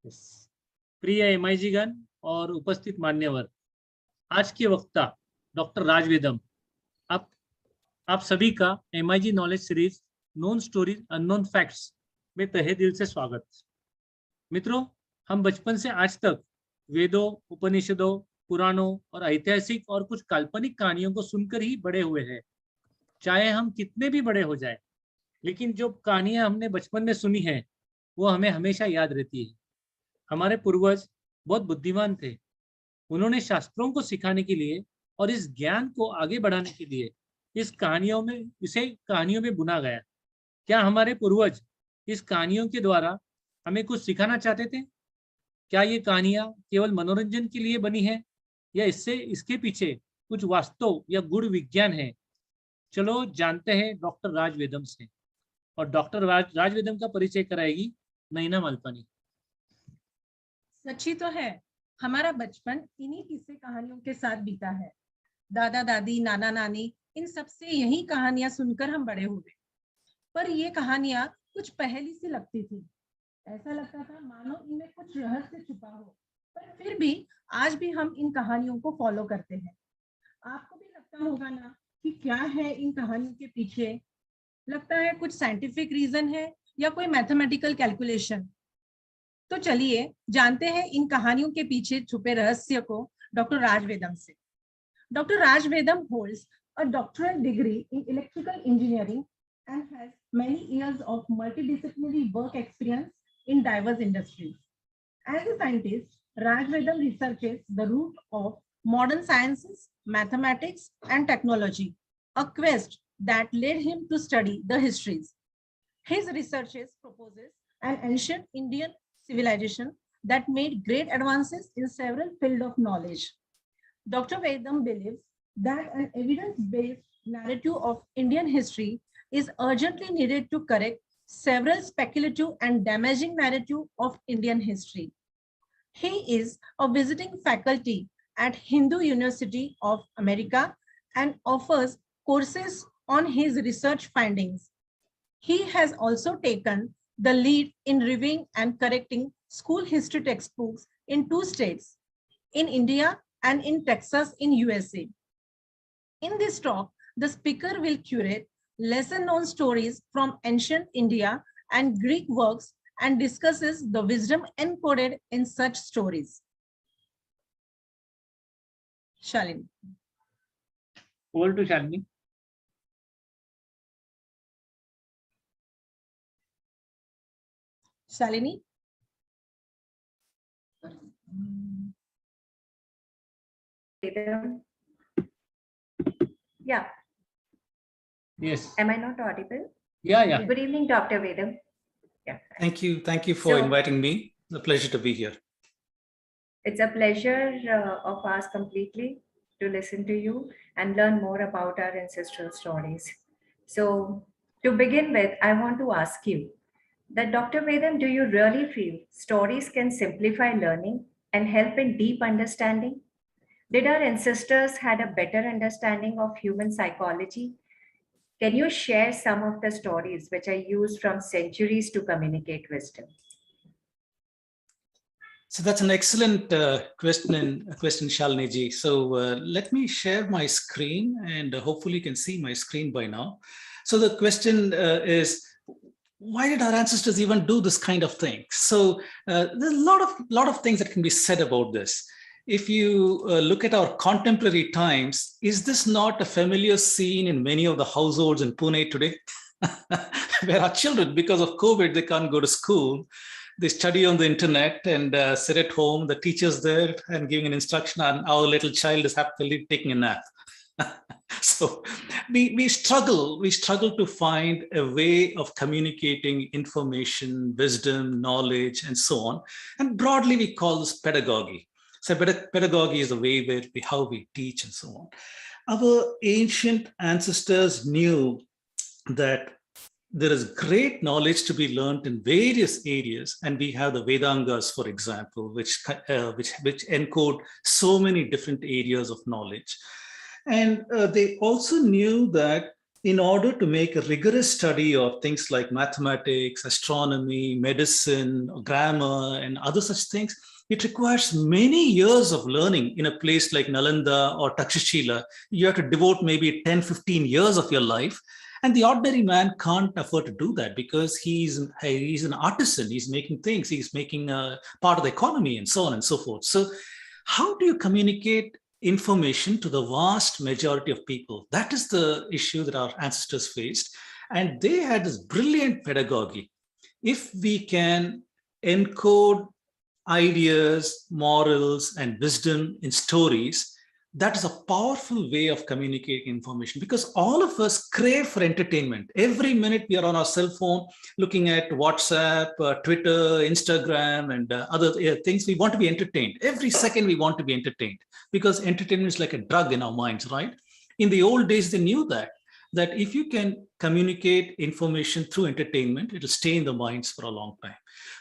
प्रिय एमआईजी गण और उपस्थित मान्यवर, आज के वक्ता डॉक्टर राज वेदम, आप सभी का MIG knowledge series known stories unknown facts में तहे दिल से स्वागत। मित्रों, हम बचपन से आज तक वेदों, उपनिषदों, पुराणों और ऐतिहासिक और कुछ काल्पनिक कहानियों को सुनकर ही बड़े हुए हैं। चाहे हम कितने भी बड़े हो जाए, लेकिन जो कहानियां हमने बचपन में सुनी है वो हमें हमेशा याद रहती है। हमारे पूर्वज बहुत बुद्धिमान थे। उन्होंने शास्त्रों को सिखाने के लिए और इस ज्ञान को आगे बढ़ाने के लिए इसे कहानियों में बुना गया। क्या हमारे पूर्वज इस कहानियों के द्वारा हमें कुछ सिखाना चाहते थे? क्या ये कहानियां केवल मनोरंजन के लिए बनी है या इसके पीछे कुछ वास्तव या गूढ़ विज्ञान है? चलो जानते हैं डॉक्टर राज वेदम से। और डॉक्टर राज वेदम का परिचय कराएगी नैना मालपानी। सच्ची तो है, हमारा बचपन इन्हीं किस्से कहानियों के साथ बीता है। दादा दादी, नाना नानी, इन सबसे यही कहानियां सुनकर हम बड़े हुए। पर ये कहानियां कुछ पहेली सी लगती थी। ऐसा लगता था मानो इनमें कुछ रहस्य छुपा हो। पर फिर भी आज भी हम इन कहानियों को फॉलो करते हैं। आपको भी लगता होगा ना कि क्या है इन कहानियों के पीछे? लगता है कुछ साइंटिफिक रीजन है या कोई मैथमेटिकल कैलकुलेशन। तो चलिए जानते हैं इन कहानियों के पीछे छुपे रहस्य को डॉक्टर राज वेदम से। Doctor Raj Vedam holds a doctoral degree in electrical engineering and has many years of multidisciplinary work experience in diverse industries. As a scientist, Raj Vedam researches the root of modern sciences, mathematics, and technology, a quest that led him to study the histories. His researches proposes an ancient Indian civilization that made great advances in several fields of knowledge. Dr. Vedam believes that an evidence-based narrative of Indian history is urgently needed to correct several speculative and damaging narratives of Indian history. He is a visiting faculty at Hindu University of America and offers courses on his research findings. He has also taken the lead in reviewing and correcting school history textbooks in 2 states, in India and in Texas in USA. In this talk, the speaker will curate lesser known stories from ancient India and Greek works and discusses the wisdom encoded in such stories. Shalini. Over to Shalini. Shalini. Yeah. Yes. Am I not audible? Yeah. Good evening, Dr. Vedam. Yeah. Thank you for inviting me. It's a pleasure to be here. It's a pleasure of ours completely to listen to you and learn more about our ancestral stories. So to begin with, I want to ask you that Dr. Vedam, do you really feel stories can simplify learning and help in deep understanding? Did our ancestors had a better understanding of human psychology? Can you share some of the stories which are used from centuries to communicate wisdom? So that's an excellent question, Shalini ji. So let me share my lot and hopefully you can see my screen by now. So the question is, why did our ancestors even do this kind of thing? So there's a lot of things that can be said about this. If you look at our contemporary times, is this not a familiar scene in many of the households in Pune today? Where our children, because of COVID, they can't go to school. They study on the internet and sit at home, the teacher's there and giving an instruction, and our little child is happily taking a nap. So we struggle to find a way of communicating information, wisdom, knowledge, and so on. And broadly, we call this pedagogy. So pedagogy is the way how we teach and so on. Our ancient ancestors knew that there is great knowledge to be learned in various areas, and we have the Vedangas, for example, which encode so many different areas of knowledge. And they also knew that in order to make a rigorous study of things like mathematics, astronomy, medicine, grammar, and other such things, it requires many years of learning in a place like Nalanda or Takshashila. You have to devote maybe 10, 15 years of your life. And the ordinary man can't afford to do that because he's an artisan. He's making things, he's making part of the economy and so on and so forth. So how do you communicate information to the vast majority of people? That is the issue that our ancestors faced. And they had this brilliant pedagogy. If we can encode ideas, morals, and wisdom in stories, that is a powerful way of communicating information, because all of us crave for entertainment. Every minute we are on our cell phone looking at WhatsApp, Twitter, Instagram, and other things. We want to be entertained. Every second we want to be entertained, because entertainment is like a drug in our minds, right? In the old days, they knew that if you can communicate information through entertainment, it will stay in the minds for a long time.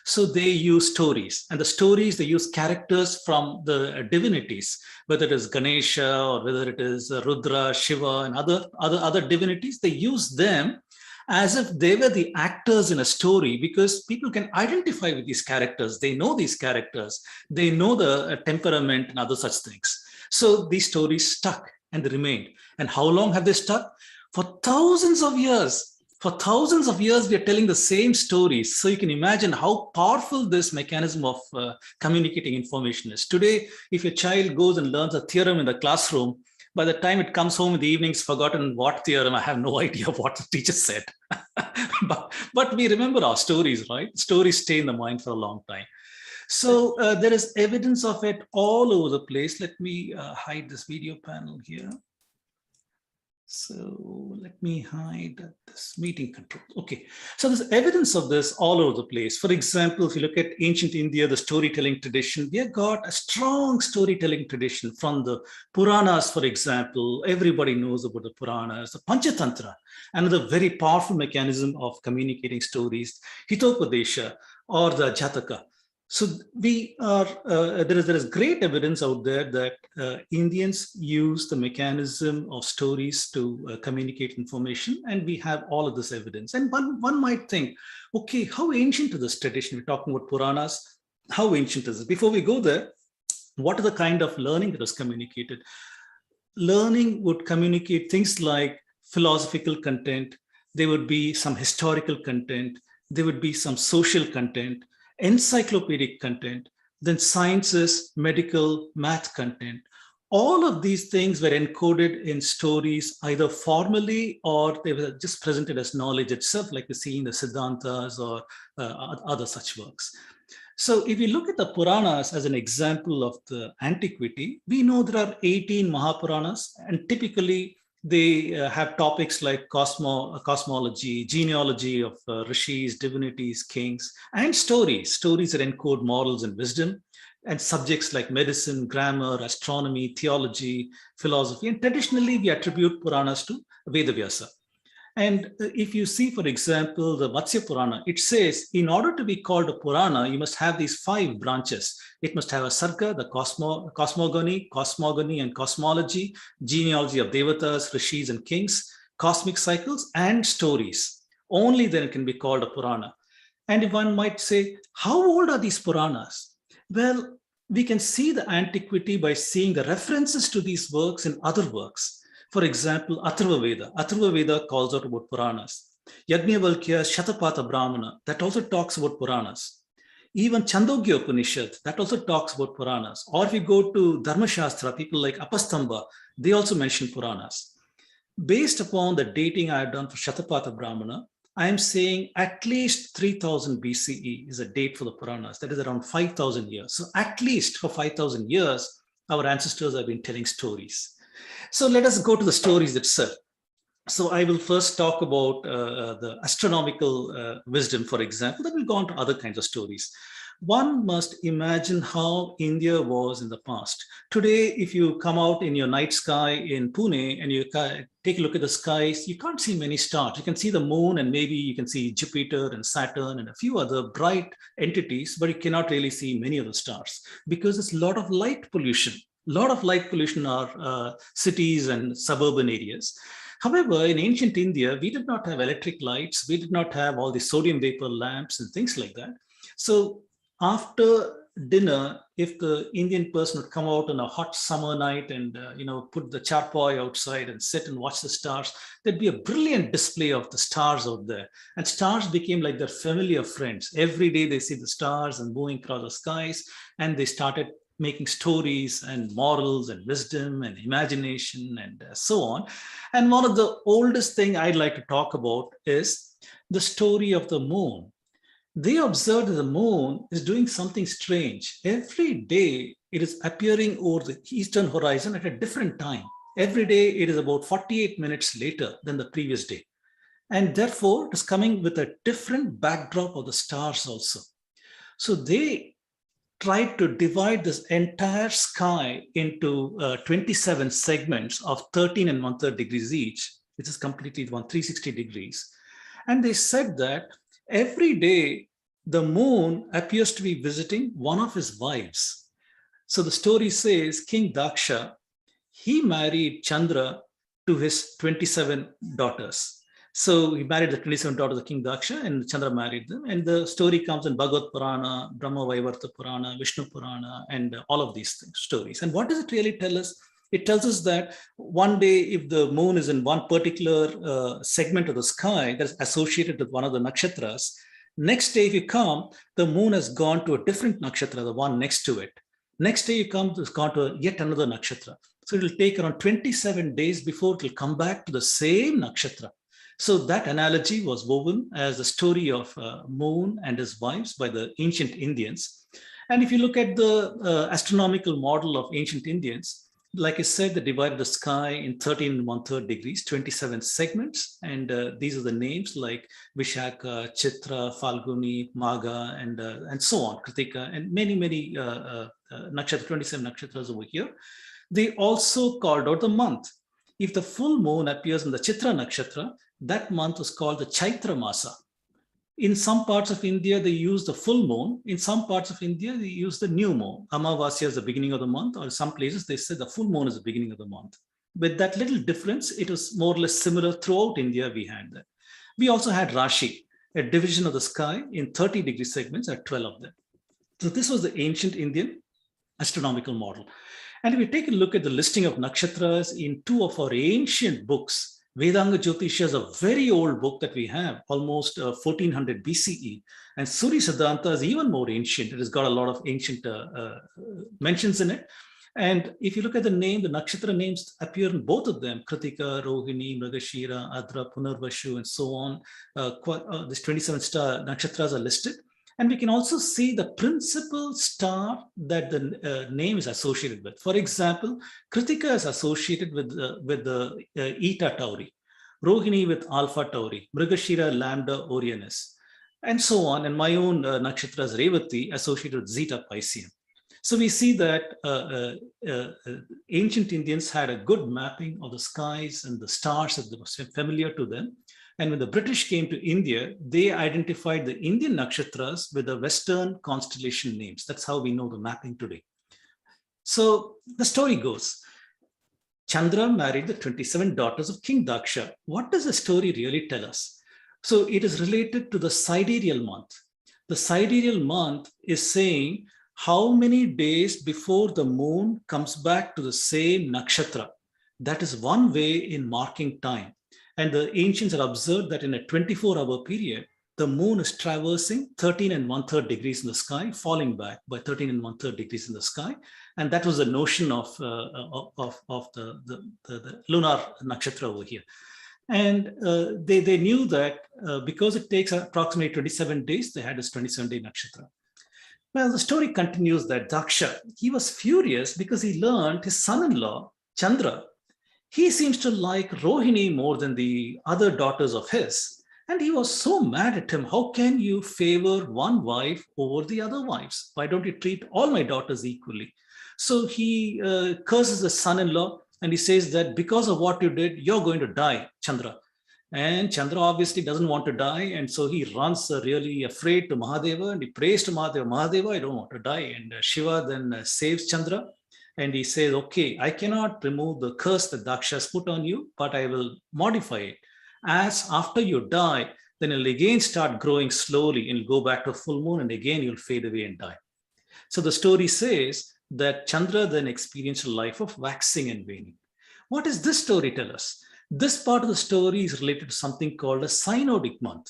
So they use stories, and the stories, they use characters from the divinities, whether it is Ganesha or whether it is Rudra, Shiva, and other divinities. They use them as if they were the actors in a story, because people can identify with these characters. They know these characters. They know the temperament and other such things. So these stories stuck and they remained. And how long have they stuck? For thousands of years. For thousands of years, we are telling the same stories. So you can imagine how powerful this mechanism of communicating information is. Today, if your child goes and learns a theorem in the classroom, by the time it comes home in the evening, it's forgotten what theorem. I have no idea what the teacher said. but we remember our stories, right? Stories stay in the mind for a long time. So there is evidence of it all over the place. Let me hide this video panel here. So let me hide this meeting control. Okay, so there's evidence of this all over the place. For example, if you look at ancient India, the storytelling tradition, we have got a strong storytelling tradition from the Puranas, for example. Everybody knows about the Puranas. The Panchatantra, another very powerful mechanism of communicating stories, Hitopadesha or the Jataka. So we are, there is great evidence out there that Indians use the mechanism of stories to communicate information, and we have all of this evidence. And one might think, okay, how ancient is this tradition? We're talking about Puranas. How ancient is it? Before we go there, what are the kind of learning that was communicated? Learning would communicate things like philosophical content. There would be some historical content. There would be some social content, encyclopedic content, then sciences, medical, math content. All of these things were encoded in stories, either formally or they were just presented as knowledge itself, like we see in the Siddhantas or other such works. So if you look at the Puranas as an example of the antiquity, we know there are 18 Mahapuranas, and typically they have topics like cosmology, genealogy of rishis, divinities, kings, and stories that encode morals and wisdom, and subjects like medicine, grammar, astronomy, theology, philosophy. And traditionally, we attribute Puranas to Vedavyasa. And if you see, for example, the Matsya Purana, it says, in order to be called a Purana, you must have these 5 branches. It must have a Sarga, the cosmogony and cosmology, genealogy of Devatas, Rishis and Kings, cosmic cycles, and stories. Only then it can be called a Purana. And if one might say, how old are these Puranas? Well, we can see the antiquity by seeing the references to these works in other works. For example, Atharva Veda. Atharva Veda calls out about Puranas. Yajnavalkya Shatapatha Brahmana, that also talks about Puranas. Even Chandogya Upanishad, that also talks about Puranas. Or if you go to Dharma Shastra, people like Apastamba, they also mention Puranas. Based upon the dating I have done for Shatapatha Brahmana, I am saying at least 3000 BCE is a date for the Puranas. That is around 5,000 years. So at least for 5,000 years, our ancestors have been telling stories. So let us go to the stories itself. So I will first talk about the astronomical wisdom, for example, then we'll go on to other kinds of stories. One must imagine how India was in the past. Today, if you come out in your night sky in Pune and you take a look at the skies, you can't see many stars. You can see the moon and maybe you can see Jupiter and Saturn and a few other bright entities, but you cannot really see many of the stars because there's a lot of light pollution. A lot of light pollution in our cities and suburban areas. However, in ancient India, we did not have electric lights. We did not have all the sodium vapor lamps and things like that. So after dinner, if the Indian person would come out on a hot summer night and put the charpoy outside and sit and watch the stars, there'd be a brilliant display of the stars out there. And stars became like their familiar friends. Every day they see the stars and moving across the skies, and they started making stories and morals and wisdom and imagination and so on. And one of the oldest thing I'd like to talk about is the story of the moon. They observed that the moon is doing something strange. Every day it is appearing over the eastern horizon at a different time. Every day it is about 48 minutes later than the previous day. And therefore it is coming with a different backdrop of the stars also. So they tried to divide this entire sky into 27 segments of 13 and 1/3 degrees each, which is completely 360 degrees. And they said that every day the moon appears to be visiting one of his wives. So the story says King Daksha, he married Chandra to his 27 daughters. So he married the 27 daughters of King Daksha, and Chandra married them. And the story comes in Bhagavad Purana, Brahma Vaivarta Purana, Vishnu Purana, and all of these stories. And what does it really tell us? It tells us that one day, if the moon is in one particular segment of the sky that is associated with one of the nakshatras, next day if you come, the moon has gone to a different nakshatra, the one next to it. Next day you come, it's gone to yet another nakshatra. So it will take around 27 days before it will come back to the same nakshatra. So that analogy was woven as the story of moon and his wives by the ancient Indians. And if you look at the astronomical model of ancient Indians, like I said, they divided the sky in 13 and 1/3 degrees, 27 segments. And these are the names like Vishaka, Chitra, Falguni, Magha, and so on, Kritika, and many nakshatra, 27 nakshatras over here. They also called out the month. If the full moon appears in the Chitra nakshatra, that month was called the Chaitra Masa. In some parts of India, they use the full moon. In some parts of India, they use the new moon. Amavasya is the beginning of the month, or some places they say the full moon is the beginning of the month. With that little difference, it was more or less similar throughout India. We had that. We also had Rashi, a division of the sky in 30-degree segments, at 12 of them. So this was the ancient Indian astronomical model. And if we take a look at the listing of nakshatras in two of our ancient books, Vedanga Jyotisha is a very old book that we have, almost 1400 BCE. And Surya Siddhanta is even more ancient. It has got a lot of ancient mentions in it. And if you look at the name, the nakshatra names appear in both of them, Kritika, Rohini, Mrigashira, Adra, Punarvashu, and so on. These 27 star nakshatras are listed. And we can also see the principal star that the name is associated with. For example, Kritika is associated with the Eta Tauri, Rohini with Alpha Tauri, Mrigashira, Lambda Orionis, and so on. And my own nakshatra is Revati, associated with Zeta Pisceum. So we see that ancient Indians had a good mapping of the skies and the stars that was familiar to them. And when the British came to India, they identified the Indian nakshatras with the Western constellation names. That's how we know the mapping today. So the story goes, Chandra married the 27 daughters of King Daksha. What does the story really tell us? So it is related to the sidereal month. The sidereal month is saying how many days before the moon comes back to the same nakshatra. That is one way in marking time. And the ancients had observed that in a 24-hour period, the moon is traversing 13 and 1/3 degrees in the sky, falling back by 13 and 1/3 degrees in the sky. And that was the notion of the lunar nakshatra over here. And they knew that because it takes approximately 27 days, they had this 27-day nakshatra. Well, the story continues that Daksha, he was furious because he learned his son-in-law, Chandra, he seems to like Rohini more than the other daughters of his. And he was so mad at him. How can you favor one wife over the other wives? Why don't you treat all my daughters equally? So he curses the son-in-law and he says that because of what you did, you're going to die, Chandra. And Chandra obviously doesn't want to die. And so he runs really afraid to Mahadeva and he prays to Mahadeva, Mahadeva, I don't want to die. And Shiva then saves Chandra. and he says, okay, I cannot remove the curse that Daksha has put on you, but I will modify it. As after you die, then you'll again start growing slowly and you'll go back to full moon, and again you'll fade away and die. So the story says that Chandra then experienced a life of waxing and waning. What does this story tell us? This part of the story is related to something called a synodic month.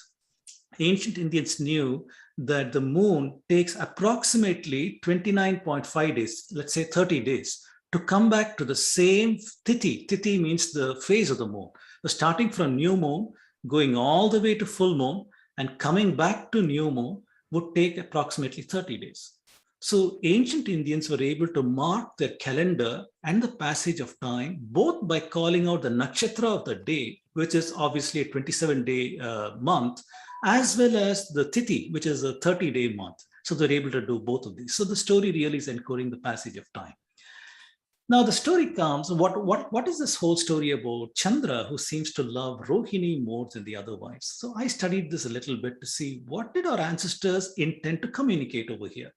Ancient Indians knew that the moon takes approximately 29.5 days, let's say 30 days, to come back to the same tithi. Tithi means the phase of the moon. So starting from new moon, going all the way to full moon, and coming back to new moon would take approximately 30 days. So ancient Indians were able to mark their calendar and the passage of time, both by calling out the nakshatra of the day, which is obviously a 27-day month, as well as the tithi, which is a 30-day month. So they're able to do both of these. So the story really is encoding the passage of time. Now the story comes, what is this whole story about Chandra, who seems to love Rohini more than the other wives? So I studied this a little bit to see what did our ancestors intend to communicate over here.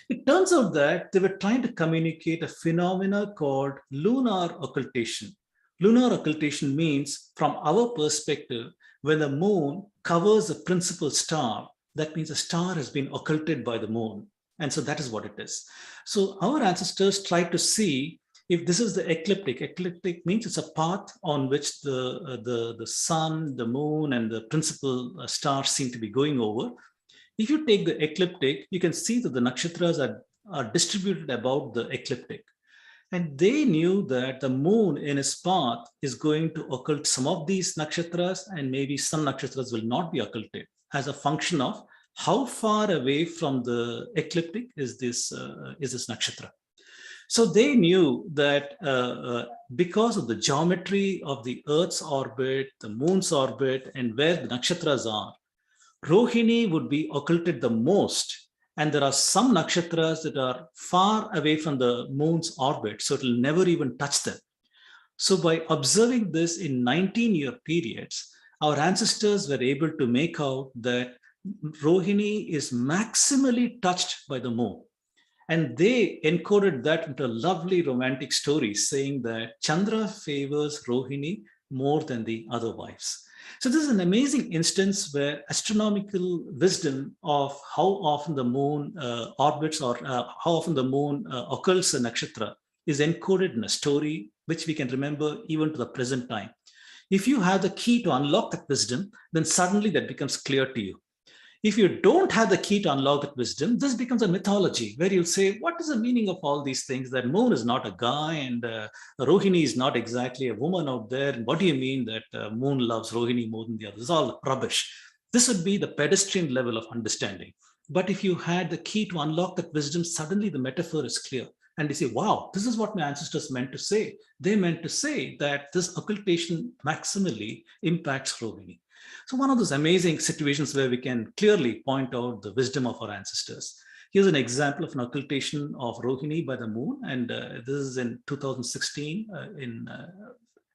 It turns out that they were trying to communicate a phenomena called lunar occultation. Lunar occultation means, from our perspective, when the moon covers a principal star, that means a star has been occulted by the moon. And so that is what it is. So our ancestors tried to see if this is the ecliptic. Ecliptic means it's a path on which the sun, the moon, and the principal stars seem to be going over. If you take the ecliptic, you can see that the nakshatras are distributed about the ecliptic. And they knew that the moon in its path is going to occult some of these nakshatras, and maybe some nakshatras will not be occulted, as a function of how far away from the ecliptic is this nakshatra. So they knew that because of the geometry of the Earth's orbit, the moon's orbit, and where the nakshatras are, Rohini would be occulted the most, and there are some nakshatras that are far away from the moon's orbit, so it will never even touch them. So by observing this in 19-year periods, our ancestors were able to make out that Rohini is maximally touched by the moon. And they encoded that into a lovely romantic story, saying that Chandra favors Rohini more than the other wives. So this is an amazing instance where astronomical wisdom of how often the moon orbits, or how often the moon occults a nakshatra, is encoded in a story which we can remember even to the present time. If you have the key to unlock that wisdom, then suddenly that becomes clear to you. If you don't have the key to unlock that wisdom, this becomes a mythology where you'll say, what is the meaning of all these things? That moon is not a guy, and Rohini is not exactly a woman out there. And what do you mean that moon loves Rohini more than the others? It's all rubbish. This would be the pedestrian level of understanding. But if you had the key to unlock that wisdom, suddenly the metaphor is clear. And you say, wow, this is what my ancestors meant to say. They meant to say that this occultation maximally impacts Rohini. So one of those amazing situations where we can clearly point out the wisdom of our ancestors. Here's an example of an occultation of Rohini by the moon. And this is in 2016.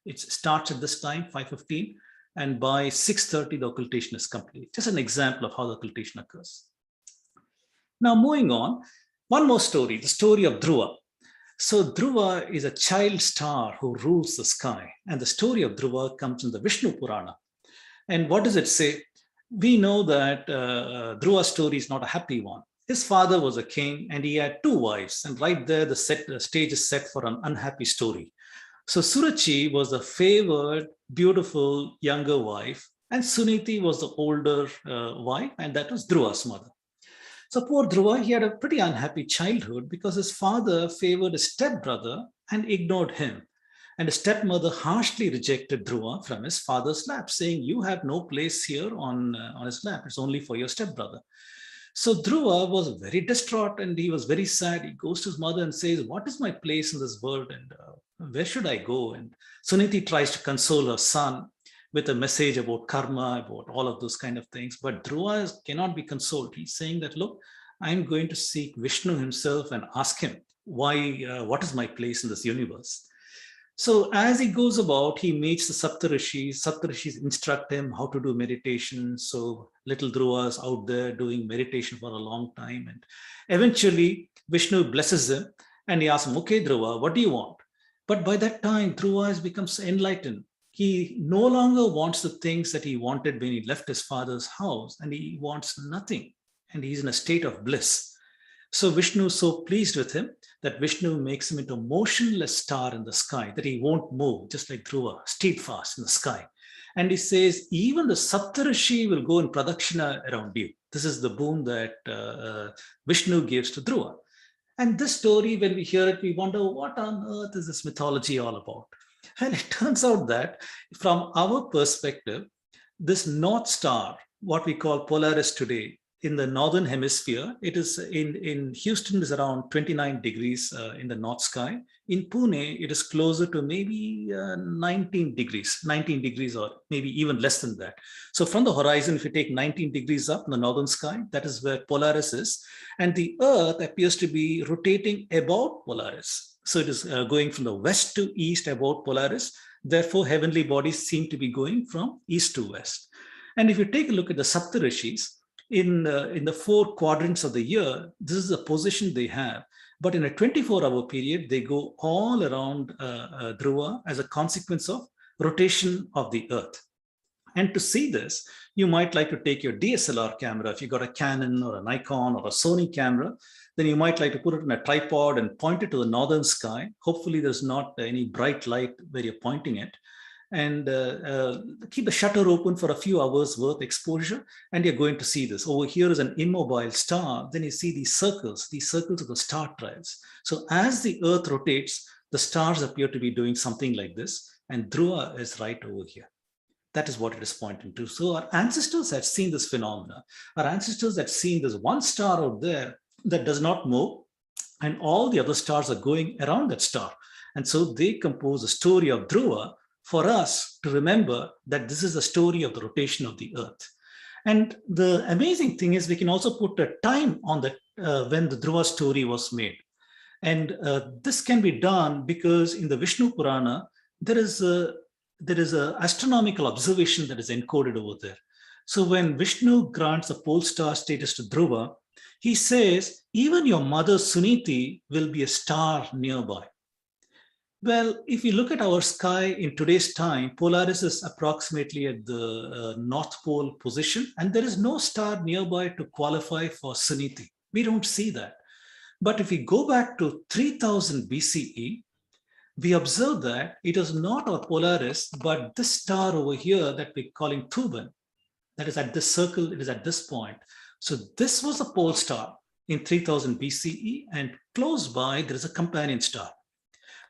It starts at this time, 5:15. And by 6:30, the occultation is complete. Just an example of how the occultation occurs. Now, moving on, one more story, the story of Dhruva. So Dhruva is a child star who rules the sky. And the story of Dhruva comes in the Vishnu Purana. And what does it say? We know that Dhruva's story is not a happy one. His father was a king and he had two wives. And right there, the stage is set for an unhappy story. So Surachi was the favored, beautiful, younger wife. And Suniti was the older wife. And that was Dhruva's mother. So poor Dhruva, he had a pretty unhappy childhood because his father favored his stepbrother and ignored him. And his stepmother harshly rejected Dhruva from his father's lap, saying, you have no place here on his lap. It's only for your stepbrother. So Dhruva was very distraught and he was very sad. He goes to his mother and says, what is my place in this world and where should I go? And Suniti tries to console her son with a message about karma, about all of those kind of things. But Dhruva cannot be consoled. He's saying that, look, I'm going to seek Vishnu himself and ask him, what is my place in this universe? So as he goes about, he meets the Saptarishis. Saptarishis instruct him how to do meditation. So little Dhruva is out there doing meditation for a long time. And eventually Vishnu blesses him And he asked him, okay, Dhruva, what do you want? But by that time, Dhruva has become so enlightened. He no longer wants the things that he wanted when he left his father's house, and he wants nothing. And he's in a state of bliss. So Vishnu is so pleased with him that Vishnu makes him into a motionless star in the sky, that he won't move, just like Dhruva, steadfast in the sky. And he says, even the Saptarishi will go in pradakshina around you. This is the boon that Vishnu gives to Dhruva. And this story, when we hear it, we wonder, what on earth is this mythology all about? And it turns out that from our perspective, this North Star, what we call Polaris today, in the northern hemisphere, it is in Houston is around 29 degrees in the north sky. In Pune, it is closer to maybe 19 degrees or maybe even less than that. So from the horizon, if you take 19 degrees up in the northern sky, that is where Polaris is. And the Earth appears to be rotating about Polaris. So it is going from the west to east about Polaris. Therefore, heavenly bodies seem to be going from east to west. And if you take a look at the Saptarishis, in the 4 quadrants of the year, this is the position they have. But in a 24-hour period, they go all around Dhruva as a consequence of rotation of the Earth. And to see this, you might like to take your DSLR camera. If you got a Canon or a Nikon or a Sony camera, then you might like to put it in a tripod and point it to the northern sky. Hopefully there's not any bright light where you're pointing it. And keep the shutter open for a few hours worth exposure, and you're going to see this. Over here is an immobile star. Then you see these circles of the star trails. So as the Earth rotates, the stars appear to be doing something like this, and Dhruva is right over here. That is what it is pointing to. So our ancestors had seen this phenomena. Our ancestors had seen this one star out there that does not move, and all the other stars are going around that star. And so they compose a story of Dhruva for us to remember that this is the story of the rotation of the Earth. And the amazing thing is we can also put a time on that when the Dhruva story was made. And this can be done because in the Vishnu Purana, there is a astronomical observation that is encoded over there. So when Vishnu grants the pole star status to Dhruva, he says, even your mother Suniti will be a star nearby. Well, if you look at our sky in today's time, Polaris is approximately at the North Pole position, and there is no star nearby to qualify for Suniti. We don't see that. But if we go back to 3000 BCE, we observe that it is not our Polaris, but this star over here that we're calling Thuban, that is at this circle, it is at this point. So this was a pole star in 3000 BCE, and close by, there is a companion star.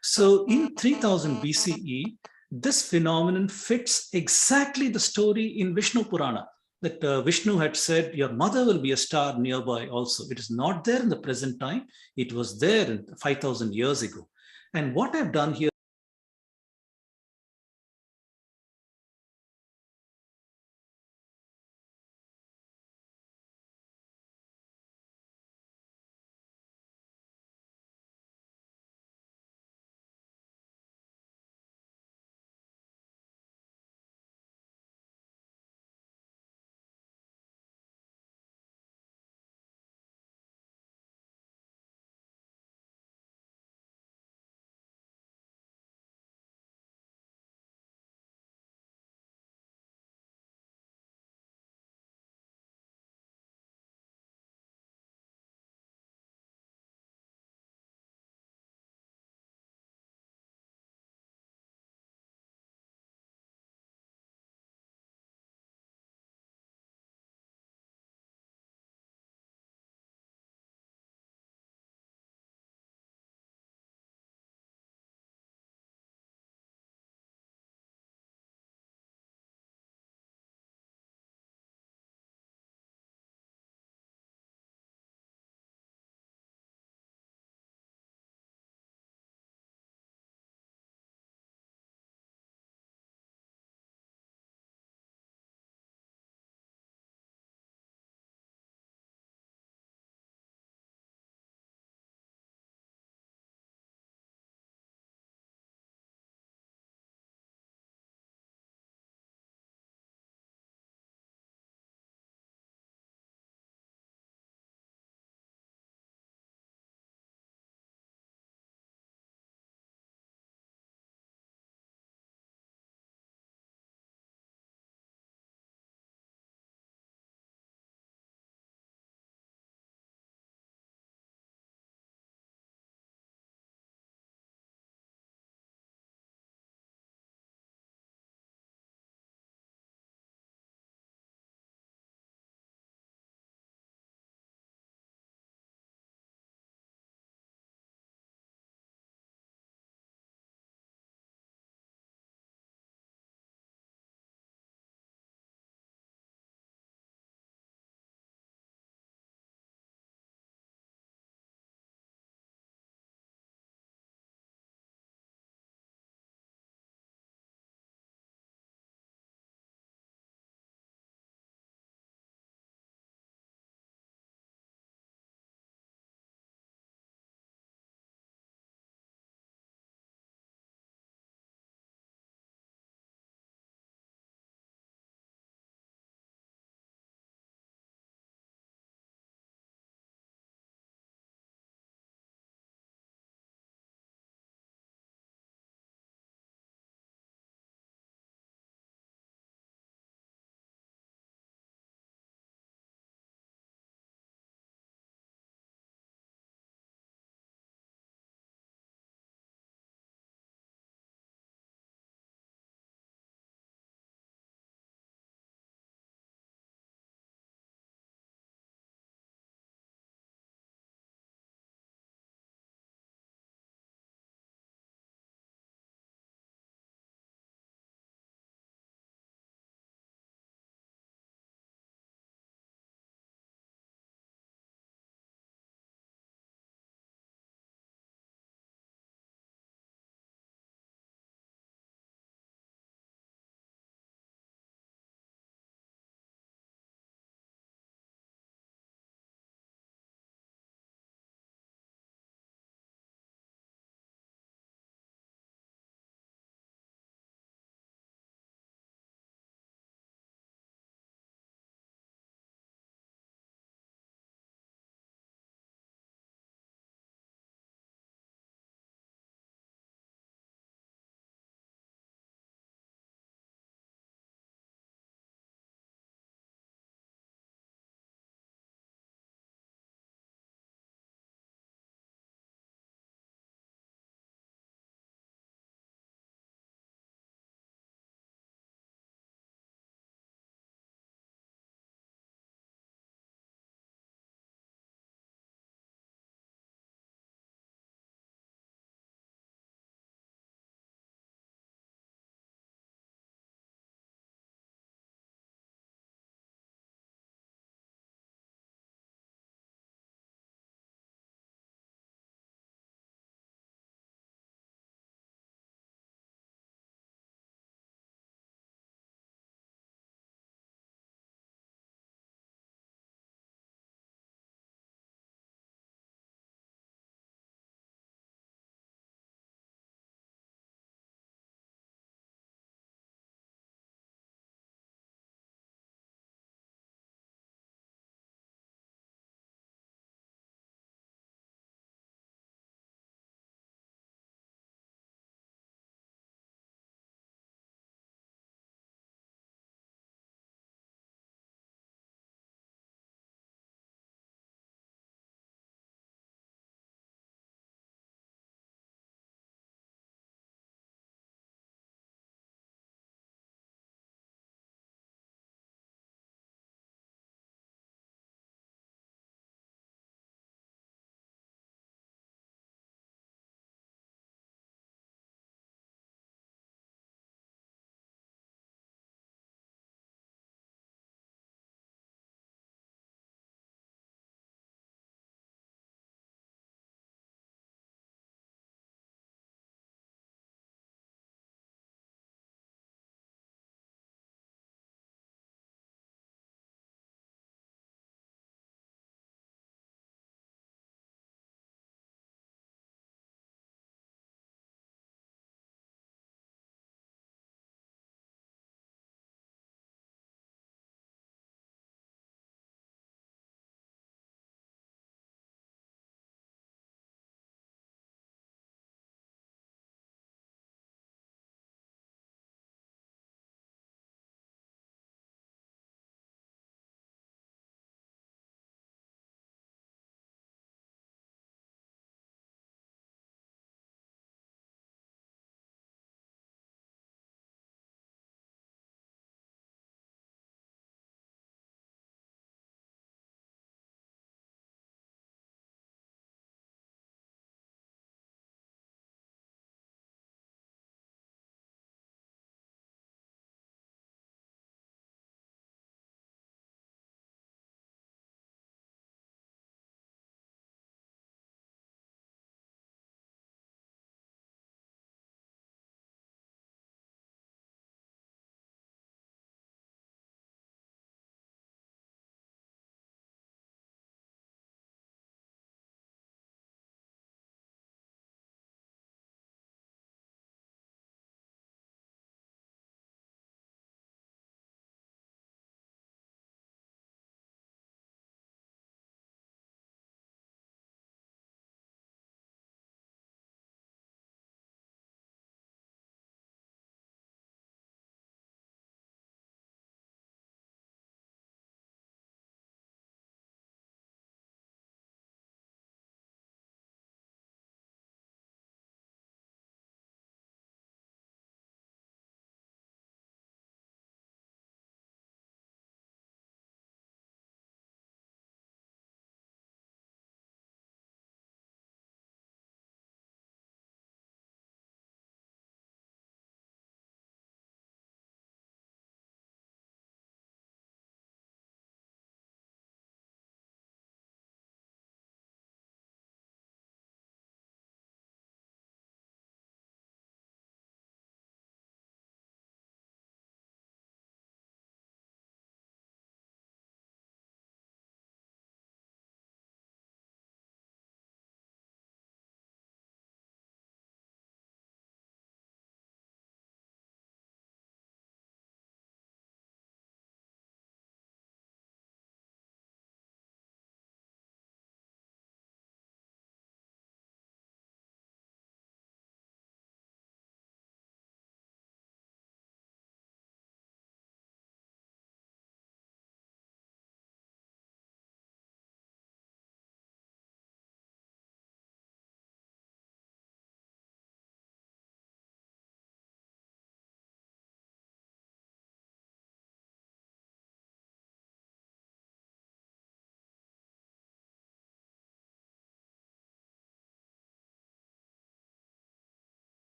So in 3000 BCE, this phenomenon fits exactly the story in Vishnu Purana, that Vishnu had said, your mother will be a star nearby also. It is not there in the present time. It was there 5,000 years ago. And what I've done here